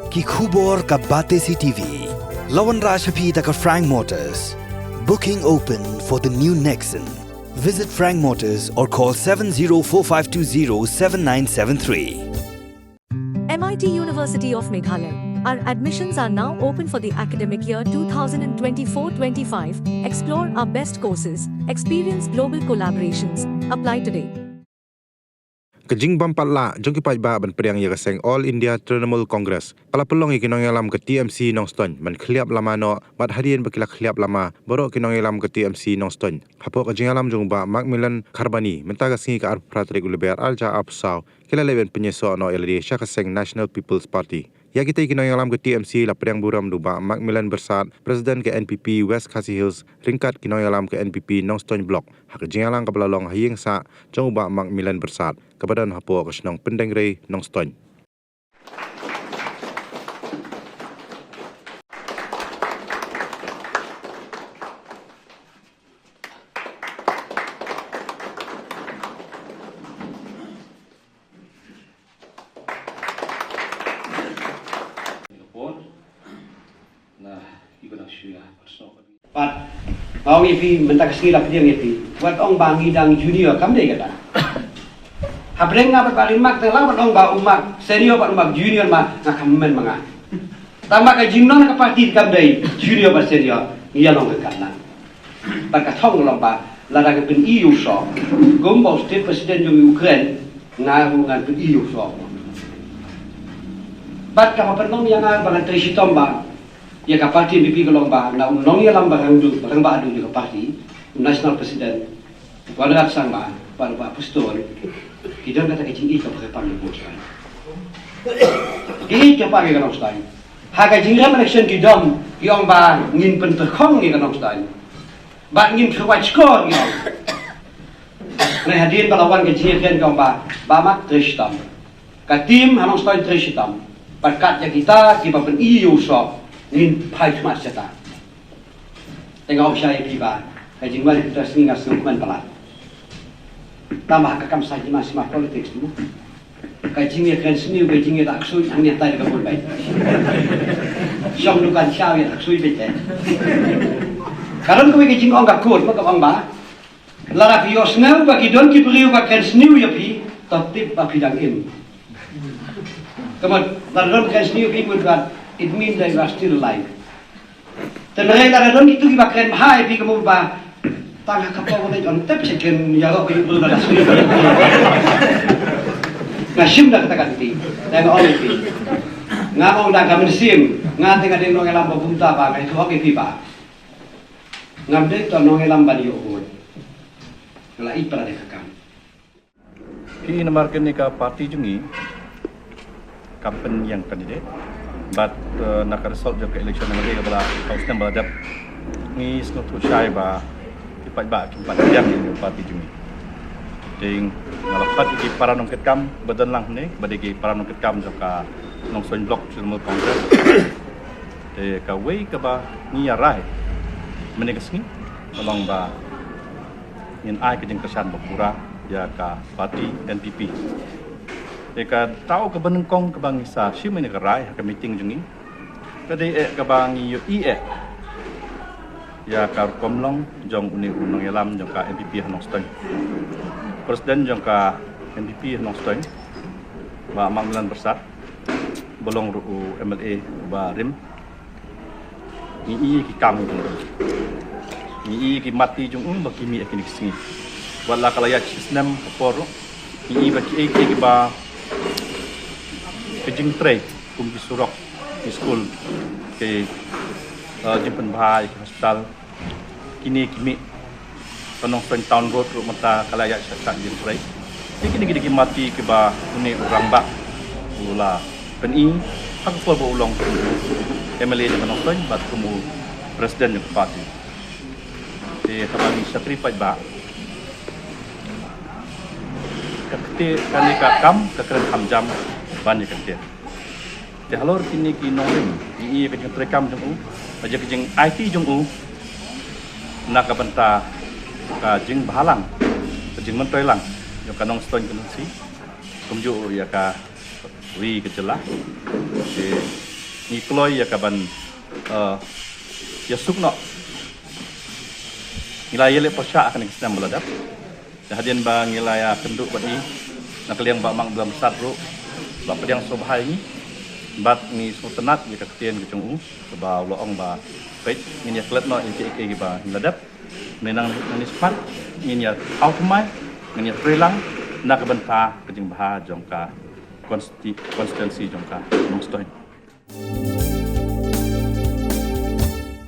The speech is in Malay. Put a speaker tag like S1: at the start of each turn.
S1: ki khubor ka bate CTV. Lawan Rashaphi taka Frank Motors. Booking open for the new Nexon. Visit Frank Motors or call 7045207973.
S2: MIT University of Meghalaya. Our admissions are now open for the academic year 2024-25. Explore our best courses, experience global collaborations. Apply today.
S3: Kejing bampala jongki pajba ban priang ya kaseng All India Trinamool Congress. Pala pelong ikinong yalam ke TMC Nongston ban khliap lama no mat hadian bakila khliap lama borok kinong yalam ke TMC Nongston. Hapo kejing yalam jongba Macmillan Kharbani mentaga singi ka arpratrik uleber alja apsau kila leben penyeso no LD Syakaseng National People's Party. Ya kita ikinong yalam ke TMC la priang buram duba Macmillan Bersat Presiden ke NPP West Khasi Hills ringkat kinong yalam ke NPP Nongston Block. Hak kejing yalam ka belalong haying sa jongba Macmillan Bersat kepada hapo kesenong pendengre Nongston.
S4: Pat, mau ipi mentak sekila pediang ipi. Buat ong bangi dang junior kam deh kata. Habreng ngapa paling mak telah buat ong ba umak senior buat umak junior mak ngakamen manga. Tambah ke jingnon ke parti kam deh junior buat senior iya long ke kanan. Pat katong lomba ladang pen EU so. Gombau state president jung Ukraine ngarungan pen EU so. Pat kamu penong yang ngarungan trisi tomba. Ya ka parti BP kelomba na unong ya lamba hangdu barang adu di parti national president wadat sangba par ba pustol kidon kata kecing ika pakai parti boskan ki ka pakai kanong stain haga jingram election kidom yong ba ngin pen terkhong ni kanong stain ba ngin khwat skor yong na hadin balawan ke jiken yong ba mak tristam ka tim hanong stain tristam parkat ya kita ki pa pen EU so ingin pai cuma seta. Tengok saya tiba, kajian balik kita sini ngasih hukuman pelat. Tambah kakam saja masih mah politik semua. Kajian dia kan seni, kajian dia tak sui, hanya tay dekat baik. Siang dukan siang dia tak sui betul. Karena kau kajian orang gak kuat, maka orang bah. Lara pios nau bagi don kiberiu bagian seni ya pi, tatip bagi dangin. Kemudian lara don bagian seni pi buat it means that you are still alive. Dan mereka ada orang itu kita keren bahaya, pi kamu bah tangga kapal kita on tap second ya kau pergi berada sini. Ngasim dah katakan ti, dan orang pi, ngapau dah kami sim, ngati ngati nong elam babunta pa, itu hoki pi pa, ngamdek tu nong elam bani okut, kalau ipra dekakam.
S5: Ini namarkan ni ka parti jungi, kampen yang kandidat. But nak result je ke election nanti kepada kawasan beradab ni semua tu syai ba kipat ba kipat yang di parti jumi. Ding ngalapat di para nongket kam badan lang ni bagi para nongket kam joka nongsoin blok Trinamool Congress. De ka wei ka ba ni arai menegas ni tolong ba in ai ke jeng kesan bakura ya ka parti NPP. Jika tahu ke benengkong ke bangsa si mana kerai ke meeting jengi, jadi ke bangi ya kar komlong jong uni unong yalam jong ka MPP Nongston, Presiden jong ka MPP Nongston, ba Macmillan Bersat, bolong ru MLA ba Rim, ni ki kam jong, ni ki mati jong ba kimi akini singi, wala kalaya sistem kaporo, ni ba ki ba kejing tray kum di surok di school ke jimpen bahai ke hospital kini kimi penong town road ru mata kalaya syak jin tray kini kini mati ke ba ni orang ba ula peni hak pol bo ulong MLA de penong ton bat kumu presiden ng parti te tabang satri pa ba kakte kali kakam kakren hamjam banyak kan dia. Halor kini kinong ini kejeng terekam jeng aja kejeng IT jeng nak benta kajeng bahalang kejeng mentoy lang yung kanong stone kanong si kumju ya ka wi kejelah ni kloy ya kaban ya sukno nilai le pasha akan sistem beladap hadian ba nilai kenduk badi nak liang ba mang dalam satru ba pedang sobhai ni bat ni sultanat ni kaktian ke chung ba loong ba pet ni ya klet no ke ba beladap menang ni spat ni ya automai ni ya freelang nak benta kejing bah jongka konstitusi jongka nongstoin